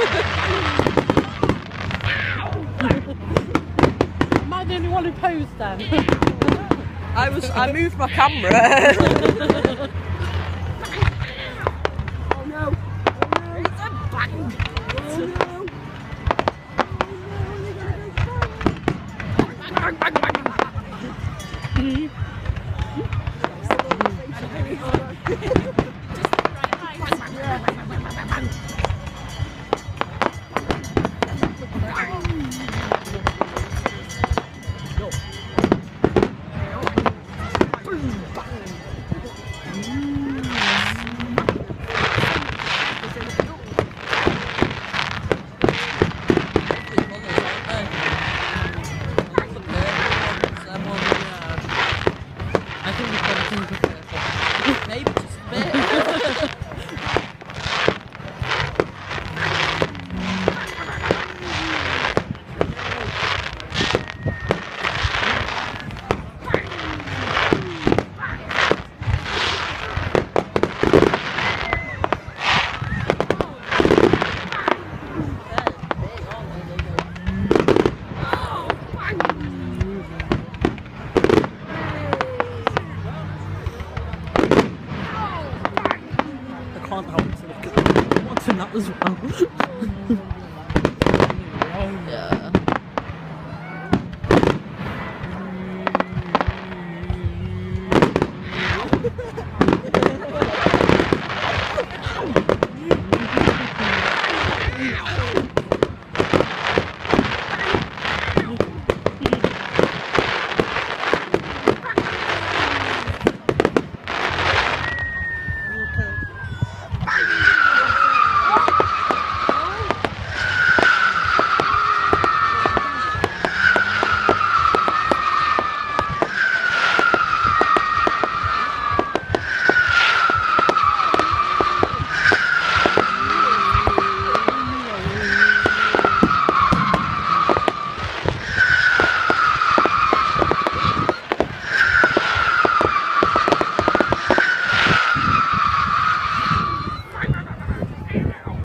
Am I the only one who posed then? I moved my camera. Oh no! It's a bang. Oh no! Bang, bang, bang. I think we've got a thing to say. Maybe just a bit. I can't help to look at them watching that as well. Yeah.